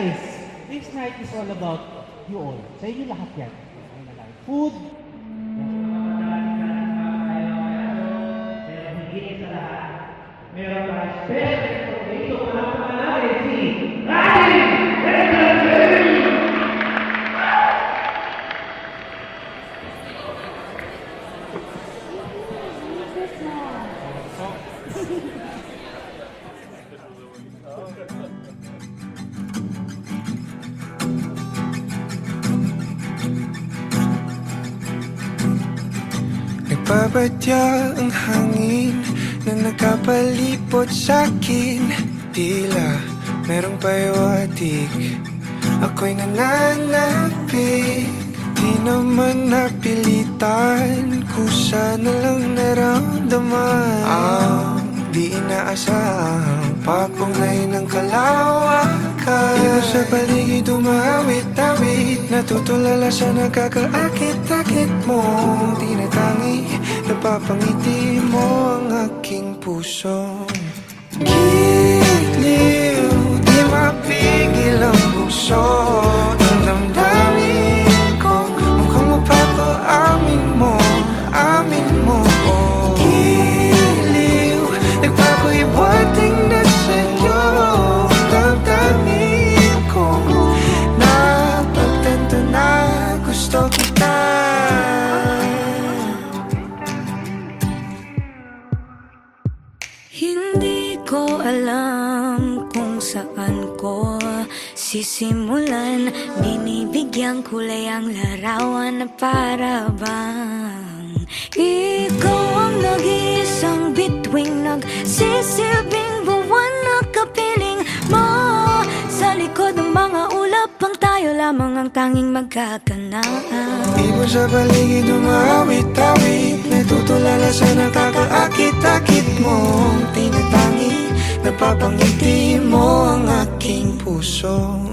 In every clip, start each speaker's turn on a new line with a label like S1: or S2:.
S1: guys, this night is all about you all. Sa inyo lahat yan. Food. Meron ba special dito para panalangin si Ryan Henderson!
S2: Nagbabadya ang hangin na nakapalipot sa'kin. Tila merong payawatig, ako'y nananapig. Di naman napilitan, kusa na lang naramdaman ang di inaasahang papunay ng kalawakan. Iba sa paligid umawit-awit, natutulala sa nakakaakit-akit mo. Tinatangi, napapangiti mo ang aking puso. Giliw, di mapigil ang puso. Ang damdamin ko, mukhang mapapaamin mo, amin mo. Giliw, nagpapahiwating na sa'yo. Damdamin ko, napagtanto na gusto kita.
S3: Hindi ko alam kung saan ko sisimulan. Binibigyan kulay ang larawan na para bang ikaw ang nag-iisang bituing, nagsisilbing buwan na kapiling mo. Sa likod ng mga ulap ang tayo lamang ang tanging magkakanaan.
S2: Ibon sa paligid umawit-awit, natutulala sa nakakaakit-akit mo. Tinatangi, napapangiti mo ang aking puso.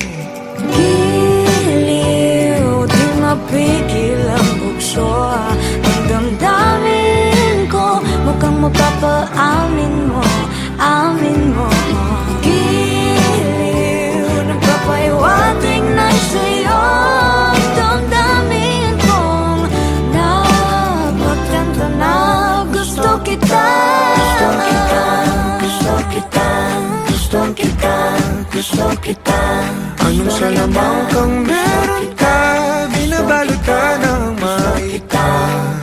S3: Giliw, di mapigil ang bukso. Ang damdamin ko, mukhang mapapaamin mo, amin mo. Giliw, nagpapahiwatig na sa'yo. Ang damdamin kong napagtanto na gusto kita. Gusto kita, gusto kita, gusto kita, gusto kita.
S2: Anong salamang kang meron ka, binabalot ka ng makita.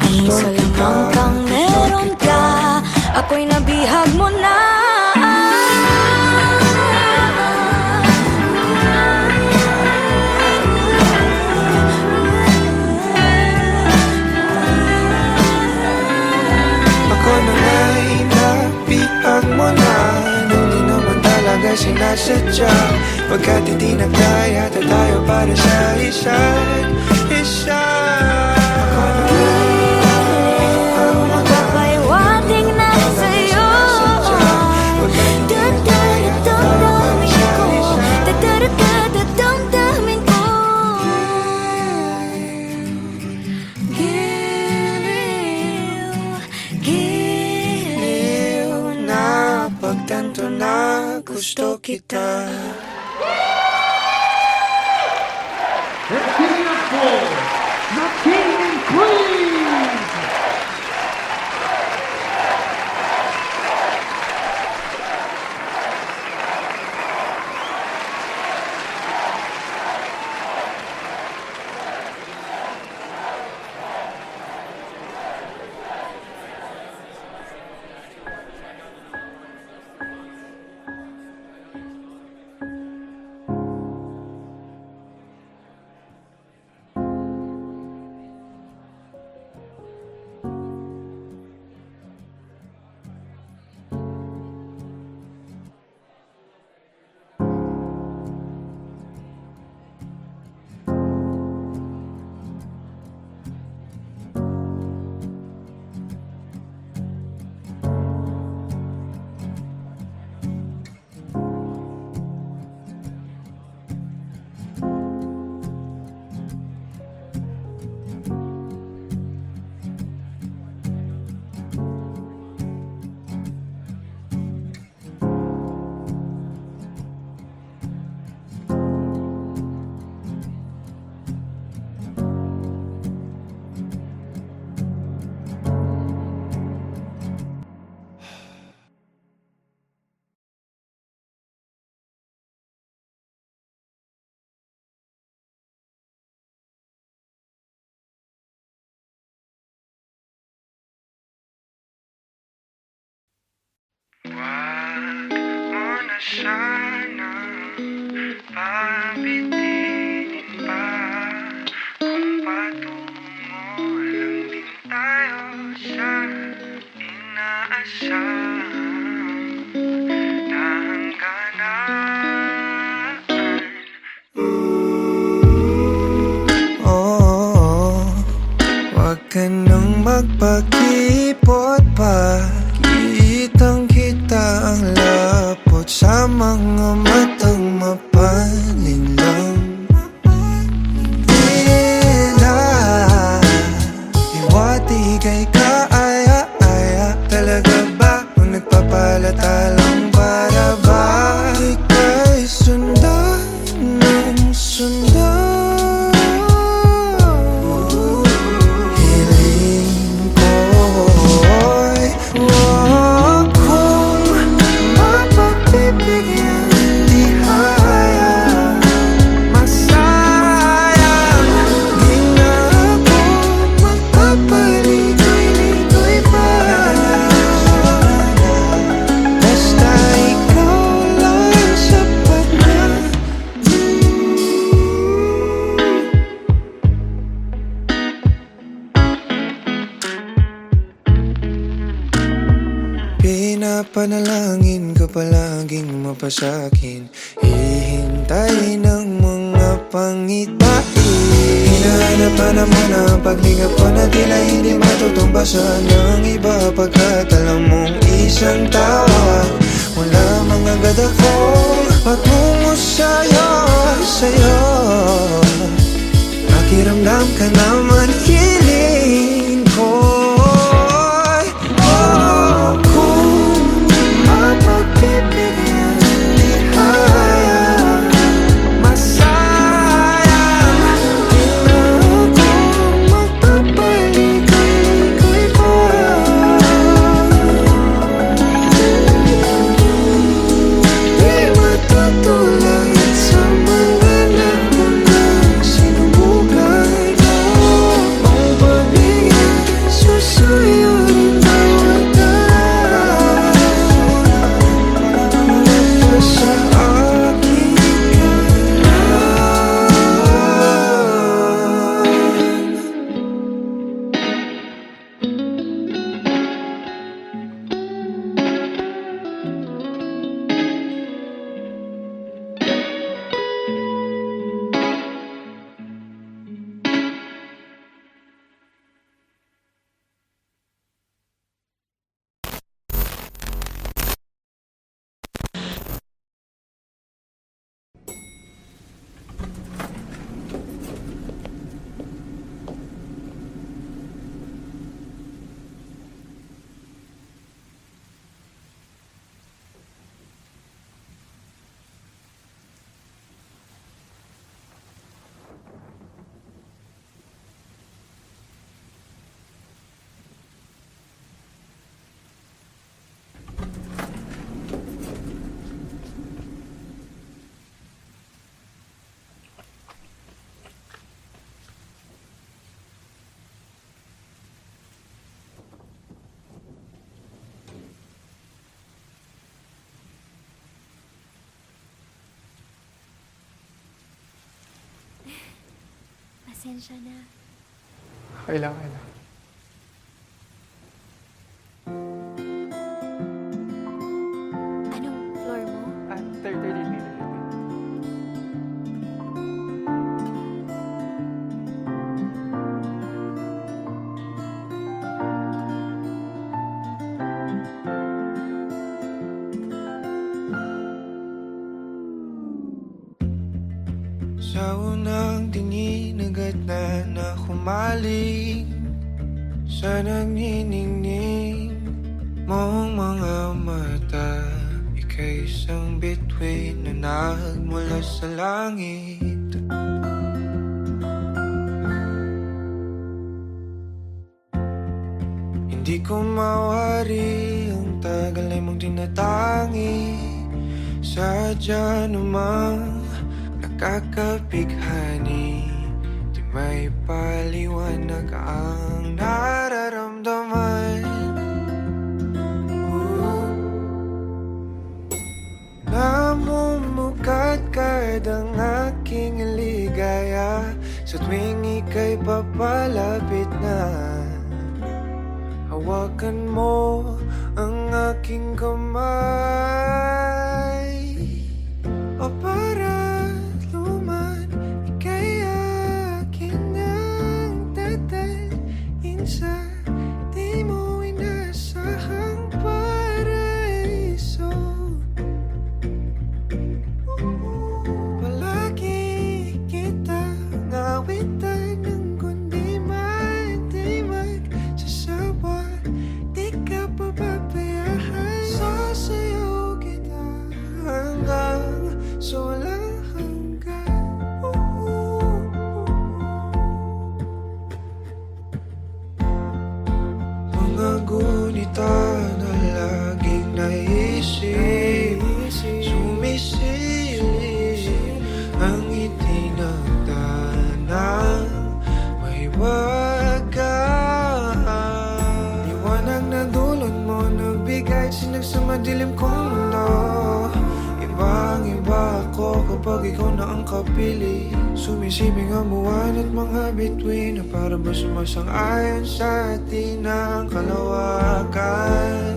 S3: Anong salamang kang meron ka, ako'y nabihag mo na.
S2: Ako na nga'y nabihag mo na, nung di naman talaga sinasadya. Pagkat hindi nagkaya tayo para sa isa't isa.
S3: Magpapahiwatig na sa'yo. Dadamdamin ko, dadamdamin ko. Giliw, giliw na
S2: Pagtanto na gusto kita.
S1: Let's give it up for the King and Queen!
S2: na sana pabitinin pa. Kung patungo lang din tayo sa inaasahang hangganan. Oh, wag ka nang magpakipot pa. Kitang kita ang lapot sa mga matang mapalinlang. Tila iwati kay kaaya-aya. Talaga ba kung nagpapalata lang para ba ika'y sundan ng sundan? Hiling ko'y wag kong mapagbibigyan. Di hayang masayang. Di na ako magpapaligoy-ligoy pa. Basta ikaw lang sapat na. Pinapanalangin ka palaging mapasakin. Hihintay ng mga pangitain. Hinahanap-hanap mo na ang paglinga ko na tila hindi matutumbasan ng iba. Pagkat alam mong isang tawag mula mga gada ko patungo sa'yo, sa'yo. Pakiramdam ka naman hiling ko. Kung mapagbibigyan, di hayang masayang. Di na ako magpapaligoy-ligoy pa. Di matutulad sa mga naunang sinubukan ko. Ang pag-ibig susuyuin bawat araw. Mula sa aking kalan.
S3: Pasensya na.
S4: Kailangan.
S3: Anong floor mo?
S4: Third meter.
S2: Sa unang tingin agad na humaling sa nagniningning mong mga mata. Ika'y isang bituin na nagmula sa langit. Hindi ko mawari ang tagal ay mong tinatangi. Sadya namang nakakabighani. Di may paliwanag ang nararamdaman. Hawakan mo ang aking kamay, o para luman, ika'y akin ng tatalin sa di mo inasahang paraiso. Palagi kita nawitan ng kundi man di magsasawa, di ka pababayaan. Sasayaw kita hanggang sa walang hanggan. Mga gunita na laging naisip, sumisilip ang itinagdanang may wagaan. Liwanag na dulot mo, nagbigay sinag sa madilim kong mundo. Ibang-iba ako kapag ikaw na ang kapili. Sumisibing ang buwan at mga bituin na para ba sumasang-ayon sa atin ang kalawakan.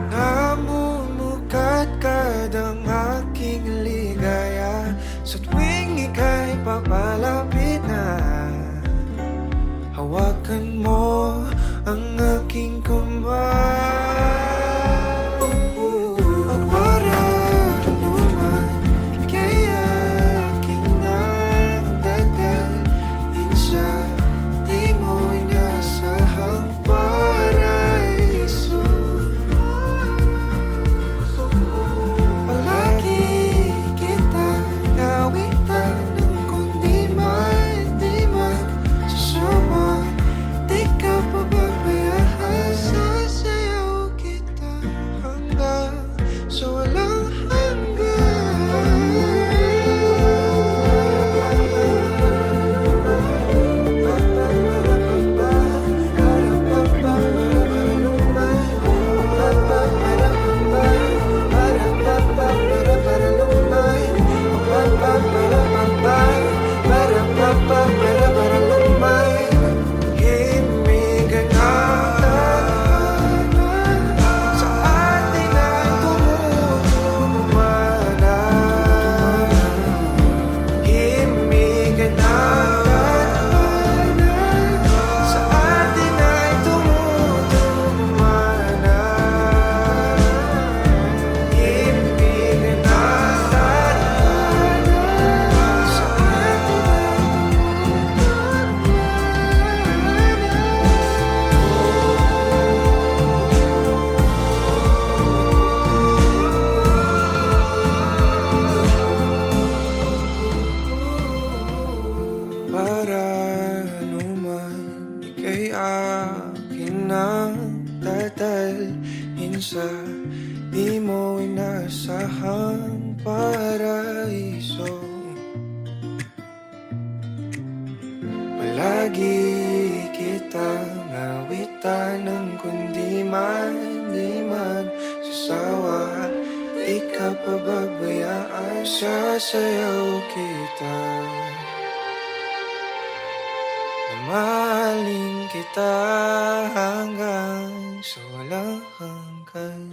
S2: Namumukat-kad ang aking ligaya sa tuwing ika'y papalapit na. Hawakan mo ang aking kamay, o para luman, ika'y aking nagdadalhin sa di mo inasahang paraiso. Palagi kita nawitan ng kundi man di magsasawa, di ka pababayaan. Sasayaw kita hanggang sa walang himigan natin sa atin ay tumutulungan. Himigan natin sa atin ay tumutulungan. Himigan natin sa atin ay para luman, ika'y akin ng tatalhin sa di mo inasahang paraiso. Palagi kitang nawitan ng kundi man di magsasawa, di ka pababayaan. Sasayaw kita, mahalin kita hanggang sa walang hanggan.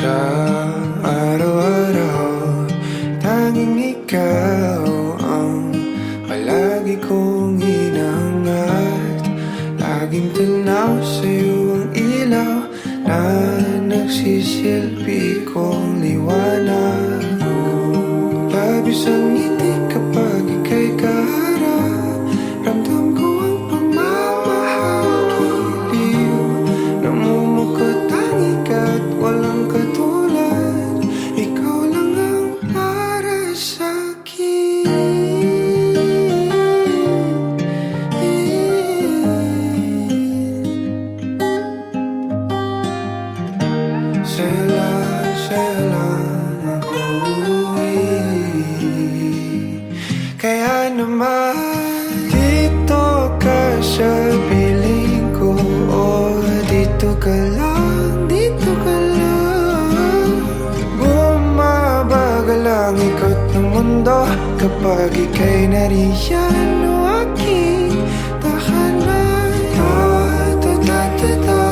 S2: Sa araw-araw, tanging ikaw ang palagi kong hinangat. Laging tanaw sa'yo ang ilaw na nagsisilbi kong liwanag. Labis ang ngiti kapag ika'y kaharap. Ramdam ko ang pagmamahal, giliw. Namumukot ang ikat, walang katulad. Ikaw lang ang para sa'kin. Sa'yo lang ako uuwi. Kaya naman dito ka sa piling ko. O dito ka lang, dito ka lang. Bumabagal ang ikot ng mundo kapag ika'y nariyan o aking tahanan. Ta-ta-ta-ta-ta.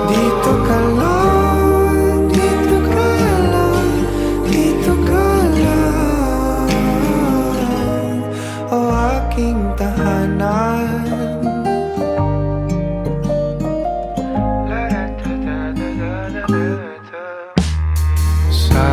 S2: Dito ka lang, dito ka lang, dito ka lang, o aking tahanan. Sa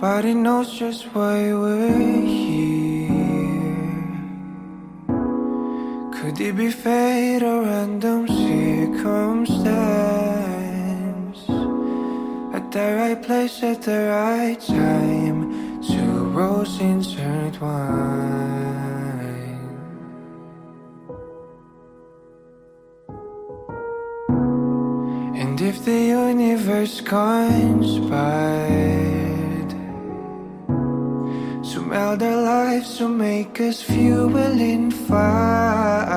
S2: Nobody knows just why we're here. Could it be fate or random circumstance? At the right place at the right time, two roads intertwine. And if the universe conspired to meld our lives to make us fuel and fire,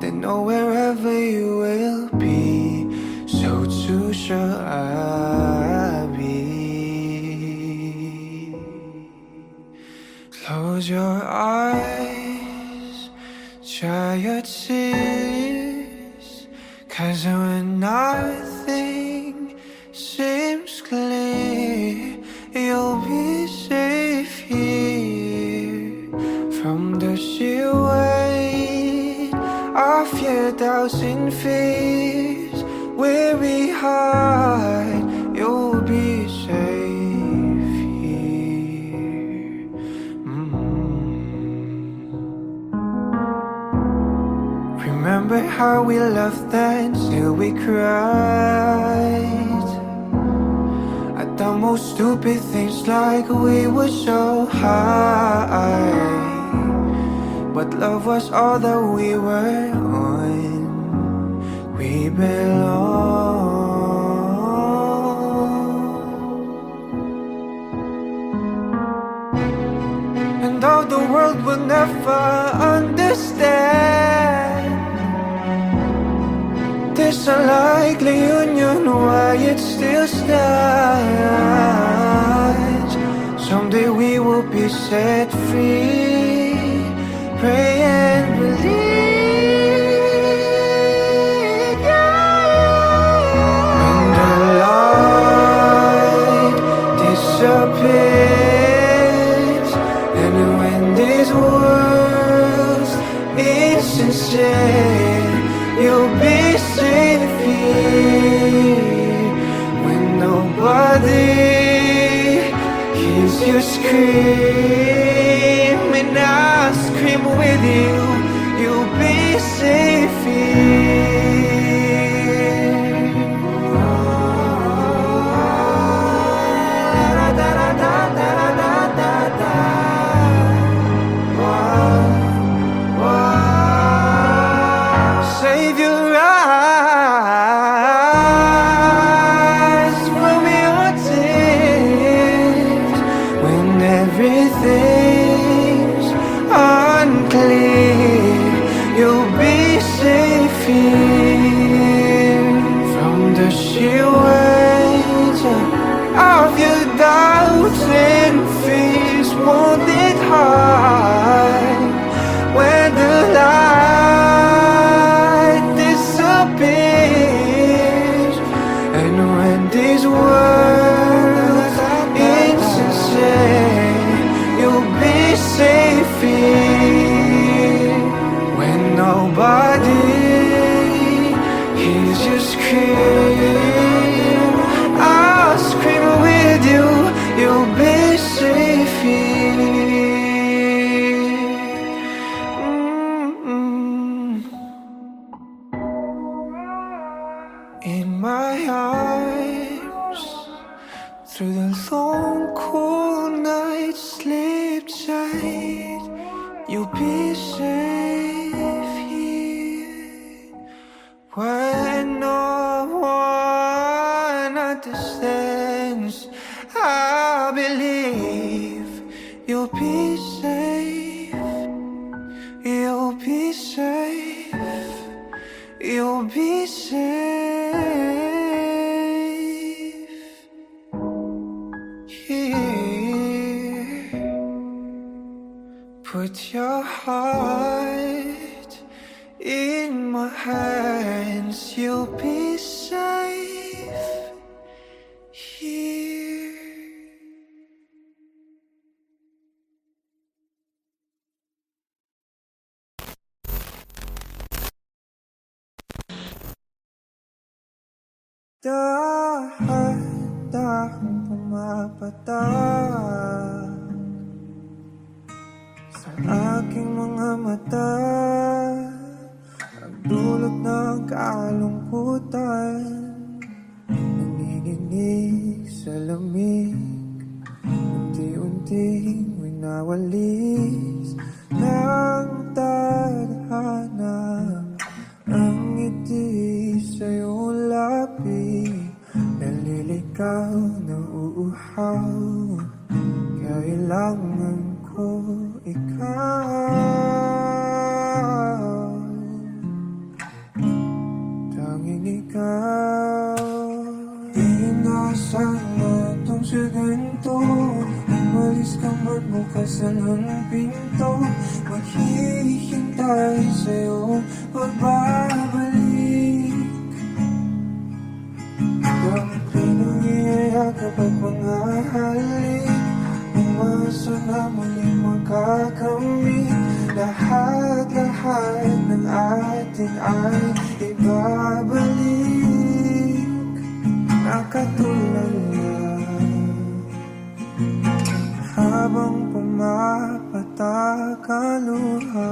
S2: then know wherever you will be, so too shall I be. Close your eyes, dry your tears, 'cause when nothing seems clear, you'll be safe here from the sheer weight of your doubts and fears. Weary heart, you'll be safe here. Remember how we laughed until we cried at the most stupid things, like we were so high. But love was all that we were on. We belong. And though the world will never understand, this unlikely union, why it still stands. Someday we will be set free. Pray and believe. When the light disappears, and when this world's insincere, you'll be safe here. When nobody hears you scream, and I'll scream with you, you'll be safe here. Save your eyes from your tears when everything's unclear. You'll be safe here from the sheer weight of your doubts and fears. Won't it hide when the light disappears, and when this world is insane, you'll be safe here. When nobody hears you scream, I'll scream with you, you'll be safe here. In my arms, through the long cool night, sleep tight, you'll be safe here. When no one understands, I believe you'll be safe. You'll be safe. You'll be safe here. Put your heart in my hands. You'll be safe here. The heart kita kung pumapatak sa aking mga mata, ang dulot ng kalungkutan, nanginginig sa lamig, unti-unting winawalis ng tadhana. Ang ngiti sa'yo lapit, naliligaw na uuhaw. Kailangan ko ikaw, tanging ikaw. Inaasahan na itong sa ganito, umalis ka man bukas ang pinto, maghihintay sa'yo pagbabalik. Ang pinangiyayakap at mga halik, umasa na muling makakamit. Lahat-lahat ng atin ay ibabalik, nakatulala habang pumapatak ang luha.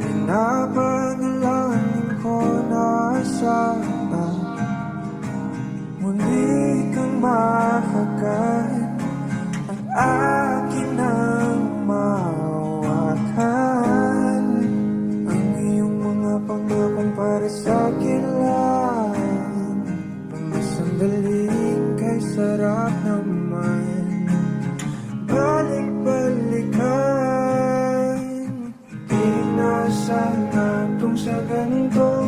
S2: Pinapanalangin ko na sana muli kang mahagan, ang akin ang mahawakan, ang iyong mga pangakong para sa akin lang. Mga sandaling kay sarap naman balik-balikan. Sana itong sa ganito,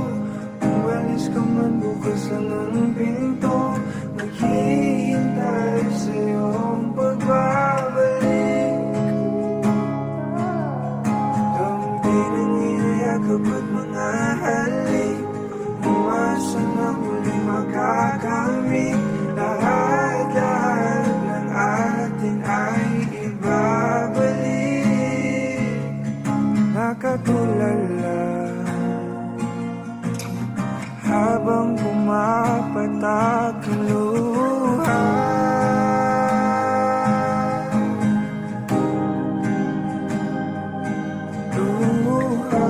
S2: umalis ka man bukas lang ang pinto, maghihintay sa'yo ang pagbabalik. Ang pinangiyayakap at mga halik, umasa na muli makakamit. Lahat-lahat ng atin ay ibabalik, nakatulala habang pumapatak ang luha. Luha.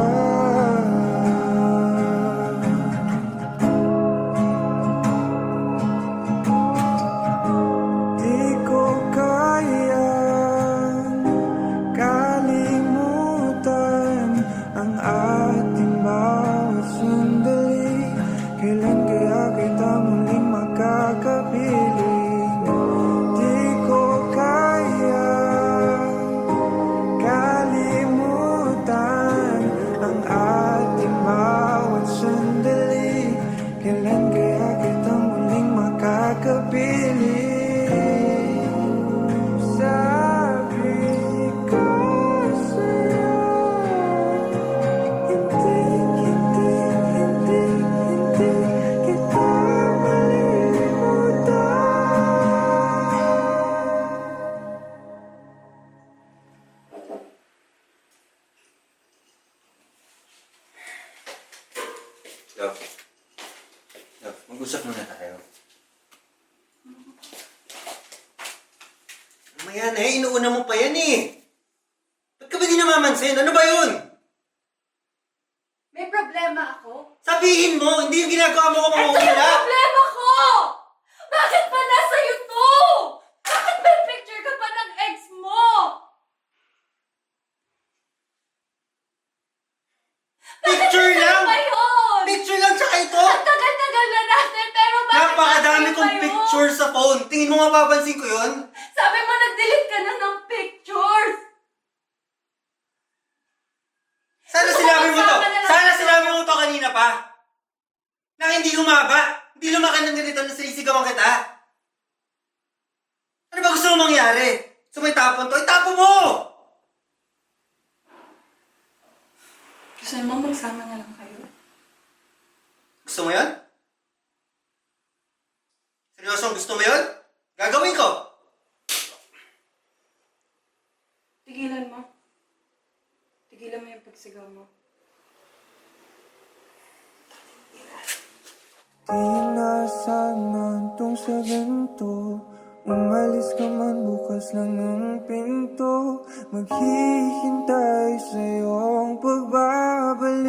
S2: Di ko kayang kalimutan ang ating bawat sandali. Kailan kaya kita muling makakapiling? Di ko kaya kalimutan ang ating bawat sandali. Kailan kaya kita muling makakapiling? Sabi ko sa'yo, hindi kita
S5: Love. Love, mag-usap muna tayo. Mamaya na eh, inuuna mo pa yan eh. Ba't ka ba di namamansin? Ano ba yun?
S6: May problema ako?
S5: Sabihin mo, hindi yung ginagawa mo kung
S6: Ito yung
S5: mauuna.
S6: problema ko! Bakit pa nasa to? Bakit may picture ka pa ng ex mo?
S5: Picture lang!
S6: Ba yun?
S5: Picture lang tsaka ito!
S6: Ang tagal-tagal na natin, pero bakit
S5: Napakadami
S6: nasa
S5: kong
S6: yun?
S5: picture sa phone. Tingin mo mapapansin ko yun?
S6: Sabi mo nag-delete ka na ng pictures!
S5: Sana sinabi mo to!
S6: Sama na lang.
S5: Sana sinabi mo to kanina pa! Na hindi humaba! Hindi lumaki ng ganito na sinisigawan kita! Ano ba gusto mo mangyari? So may tapon to? Itapon mo!
S6: Gusto mo magsama na lang kayo?
S5: Gusto mo yun? Seryosong gusto mo yun? Gagawin ko!
S6: Tigilan mo. Tigilan mo yung sigaw mo.
S2: Di inasahan tong sa ganito. Umalis ka man bukas lang ng pinto. Maghihintay sa iyong pagbabalik.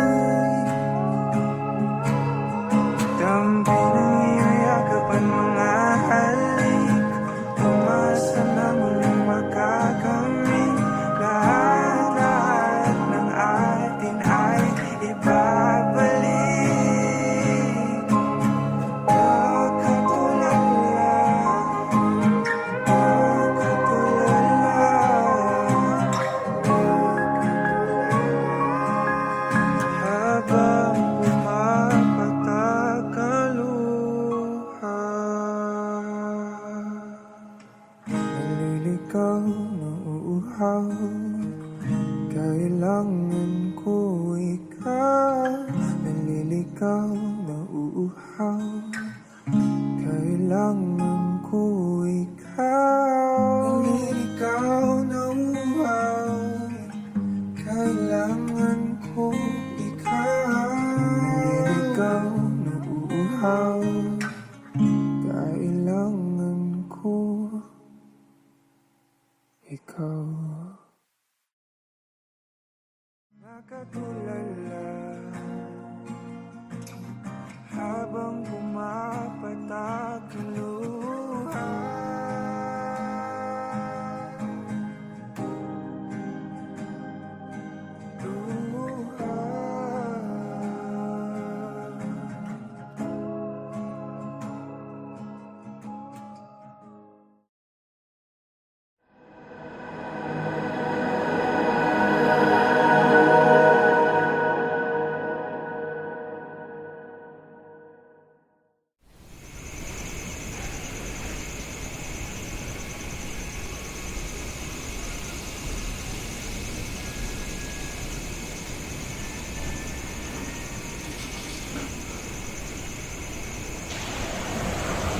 S2: Dampi ng iyong yakapan mga halik. Umasa na muling makakamit. Lahat ng atin ay ibabalik. Kailangan ko ikaw. Naliligaw na uuhaw. Kailangan ko ikaw. Naliligaw na uuhaw. Kailangan ko ikaw. Naliligaw na uuhaw. Kailangan ko ikaw. Nakatulala habang pumapatak ang luha.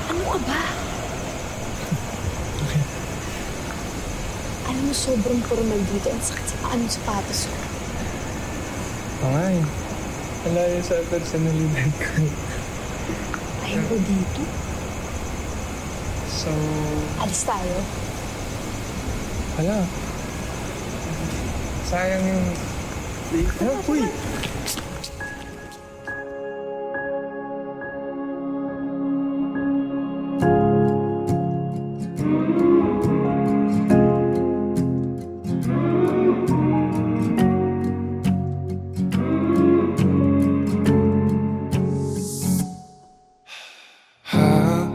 S3: Ano ka ba? Alam mo, sobrang formal dito. Ang sakit sa paano sapatos ko.
S4: Ay, malayo sa personalidad ko.
S3: Ayaw ko dito.
S4: So,
S3: Alis tayo.
S4: wala. Sayang yung... Uy!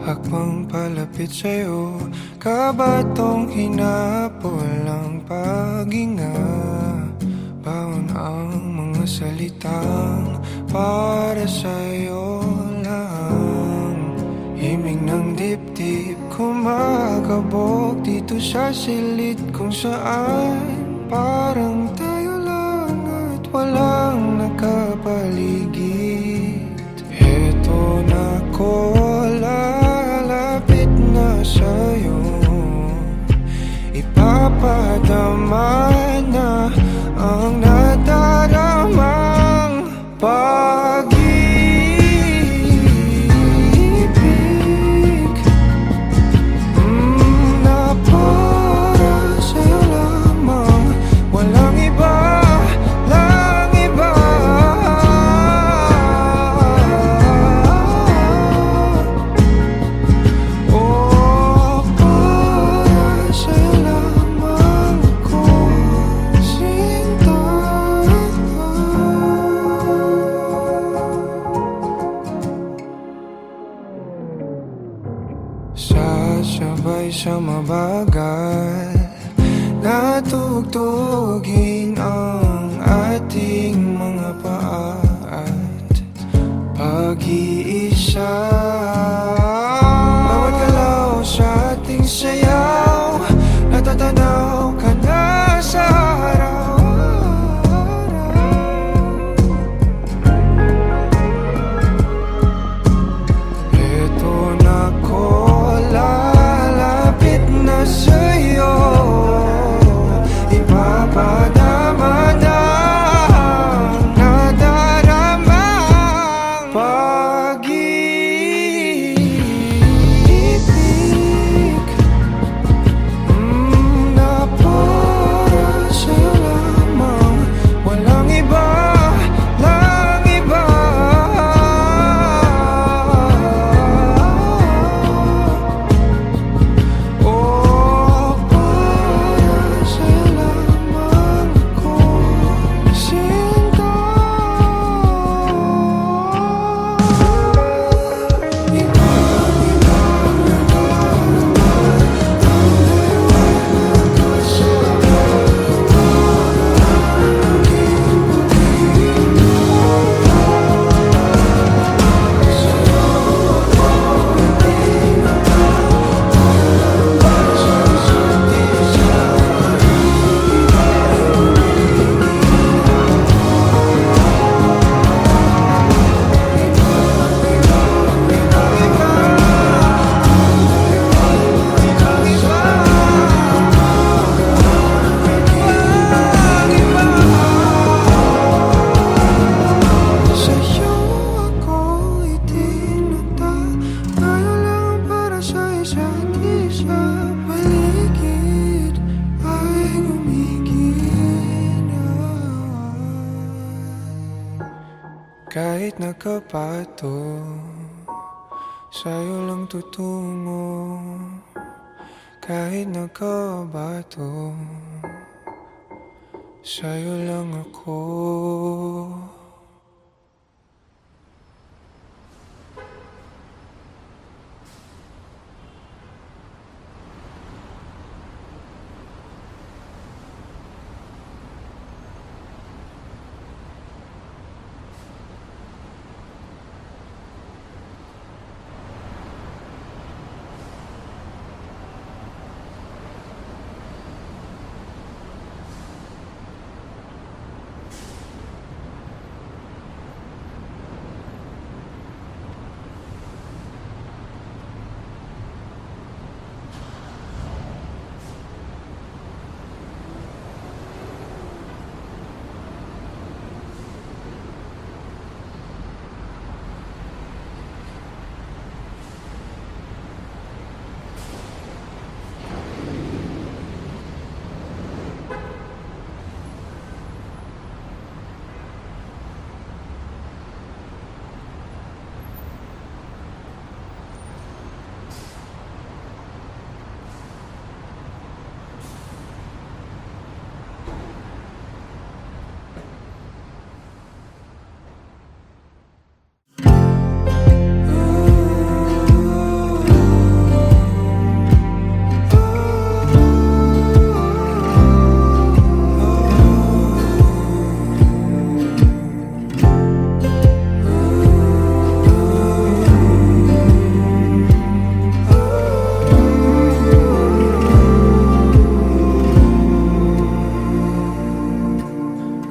S2: Hakbang palapit sa'yo, kabatong hinapol ang paghinga. Baon ang mga salitang para sa'yo lang. Himig ng dibdib kumakabog dito sa silid kung saan parang tayo lang at walang nakapaligid. Heto na ko, lalapit na sa'yo. Ipapadama na ang nadaramang pag-ibig na para sa'yo lamang. Walang iba, lang iba. Oh, para sa'yo lamang ako sinta. Sasabay sa mabagal na tugtugin ang ating mga paa at pag-iisa. Bawat galaw sa ating sayaw, natatanaw ka na sa araw-araw. Eto na ko, lalapit na sa'yo. Ipapadama na Kahit nakapato, sa'yo lang tutungo. Kahit nakabato, sa'yo lang ako.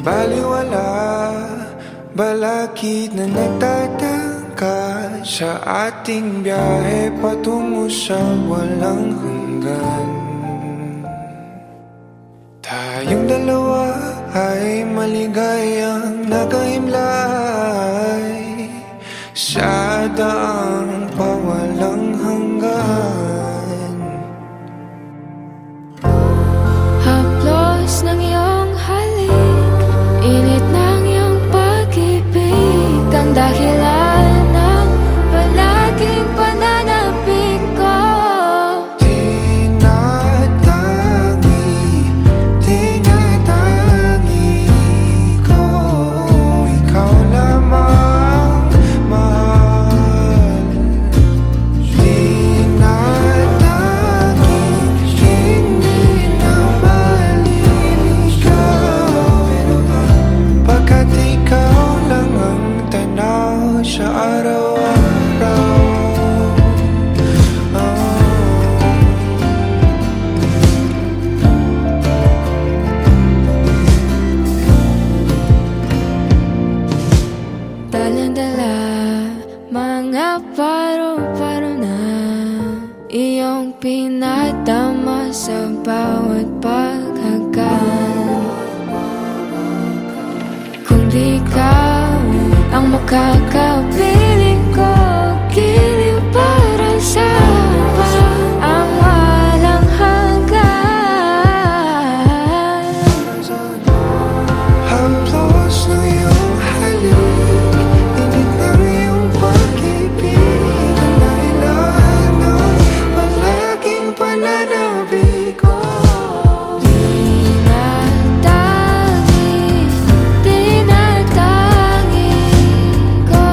S2: Baliwala, balakid na nagtatangka sa ating biyahe patungo sa walang hanggan. Tayong dalawa ay maligayang nakaimlay sa daang pawalang hanggan.
S3: Haplos ng iyong halik, init ng iyong pag-ibig, ang dahilan ng palaging pananabik ko.
S2: Tinatangi ko, ikaw lamang mahal. Tinatangi, hindi na maliligaw, pagkat ikaw lang ang tanaw sa araw-araw.
S3: Dalang-dala, mga paro-paro na iyong pinadama sa bawat paghagan. Kung di ka ang makakapiling ko, giliw para sa ang walang hanggan.
S2: Haplos ng iyong halik, init ng iyong pag-ibig, ang dahilan ng palaging pananabik ko.
S3: Tinatangi ko,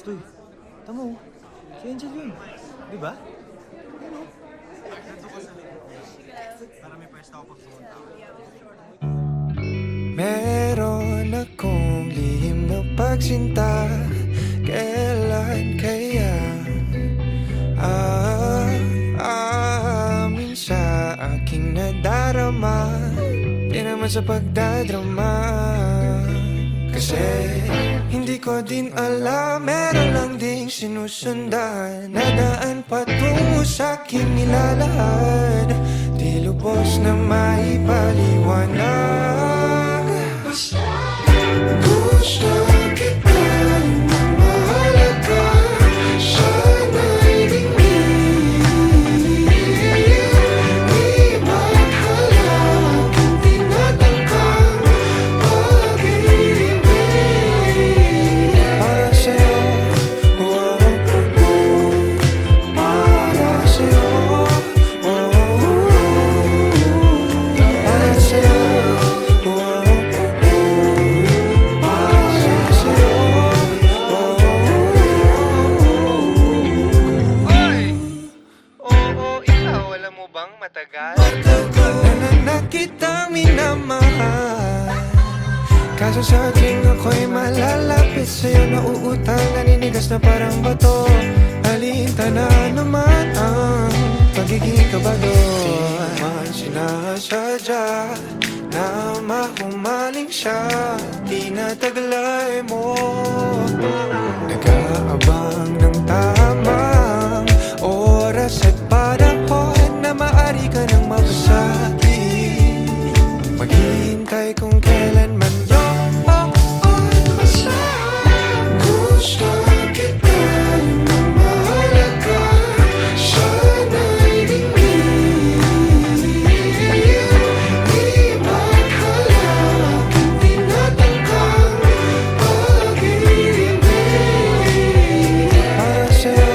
S4: Uy, tamo. Si Angel yun. Di ba?
S2: Meron akong lihim na pagsinta. Kailan kaya aamin sa aking nadarama? Di naman sa pagdadrama, kasi hindi ko din alam. Meron lang ding sinusundan na daan patungo sa aking nilalahad. Di lubos na maipaliwanag. Gusto kita na mahalaga. Sana'y dingin. Di maghalak ang tinatangkang pag-ibig. Para sa'yo, oh, oh. Para sa'yo, oh, oh. Para sa'yo, oh, oh. Matagal na kitang minamahal. Kaso sa ating ako'y malalapit sa'yo, nauutang, naninigas na parang bato. Alinta na naman ang pagiging kabado. Di man sinasadya na mahumaling siya, tinataglay mo. Nag-aabang ng tamang oras at panahon na maaari ka nang mabasagin. Maghihintay kung kailanman yun basta. Gusto kita na mahalaga. Sana'y dingin. Di maghalak ang tinatangkang pag-ibig. Para sa'yo,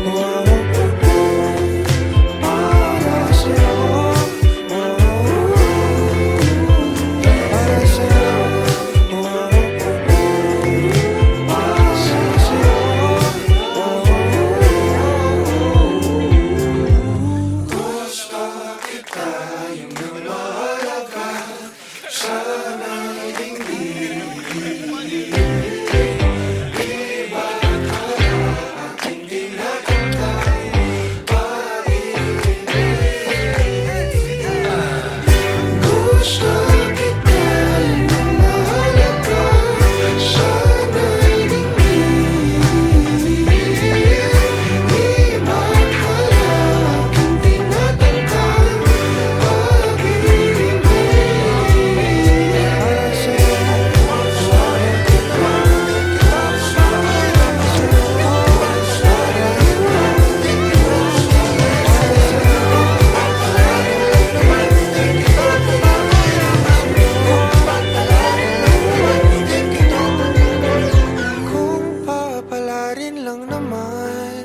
S2: oh, para sa'yo, oh, para sa'yo, oh, para sa'yo, gusto kita yung namahalaga. Sana'y dingin. Di maghalak ang tinatangkang gusto kita na mahalaga. Sana'y dingin. Di maghalak ang tinatangkang pag-ibig. Para sa'yo, kung papalarin lang naman,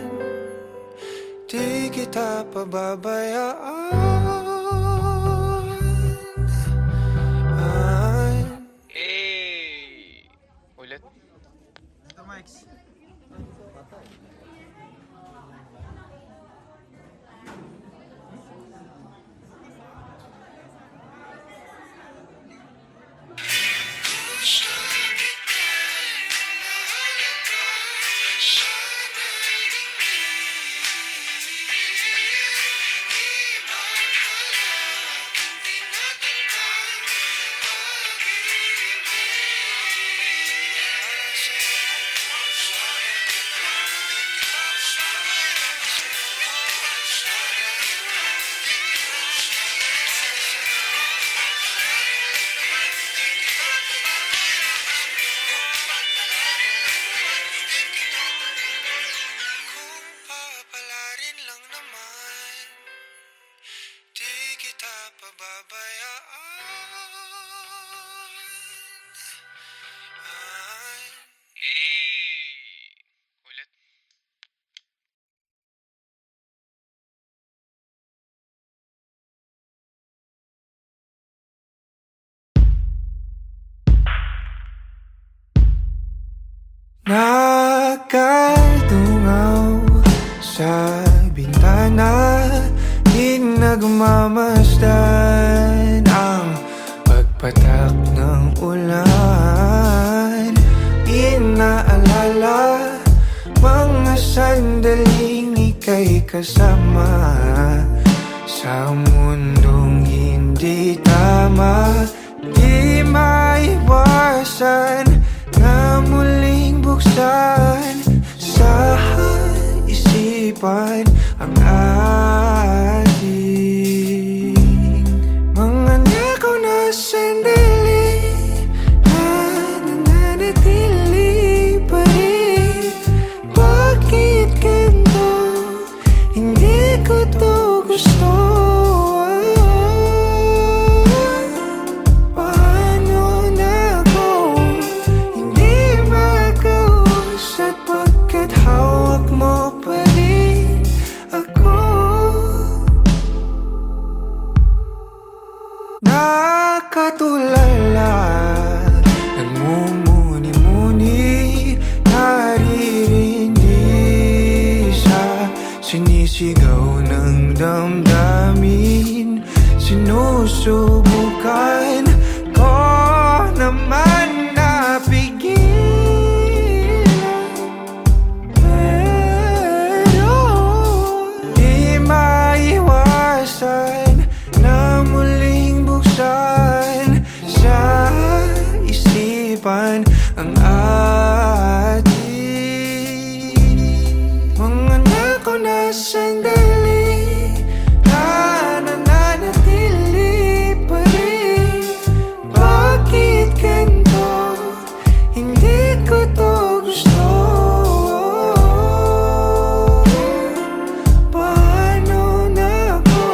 S2: di kita pababayaan. Ulit. Ito, Mike. Kung papalarin lang naman, di kita pababayaan. Ulit. Nakadungaw sa bintana, di nagmamasdan ang pagpatak ng ulan. Inaalala mga sandaling ika'y kasama sa mundong hindi tama. Di maiwasan na muling buksan sa isipan ang ating mga nakaw na sandali na nananatili pa rin. Bakit ganito? Hindi ko to gusto. Paano na ako hindi makausap pagkat hawak mo pa rin ako? Nakatulala, nagmumuni-muni, naririndi sa sinisigaw ng damdamin. Sinusubukan ko naman na pigilan, pero di maiwasan na muling buksan sa isipan ang ating mga nakaw na sandali na nananatili pa rin. Bakit ganito? Hindi ko to gusto. Paano na ako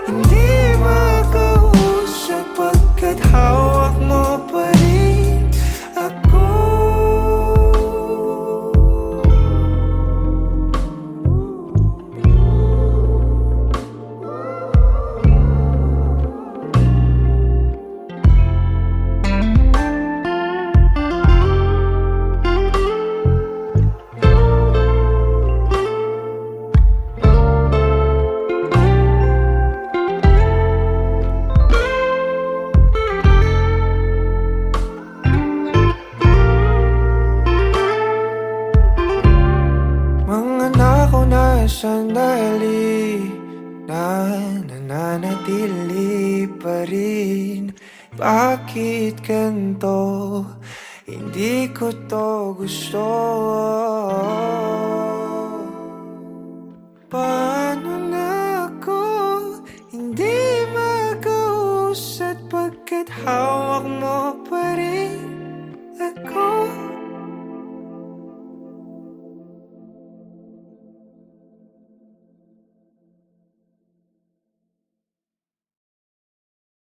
S2: hindi makausap pagkat hawak mo pa rin ako? Mga nakaw na sandali na nananatili pa rin. Bakit ganito? Hindi ko to gusto.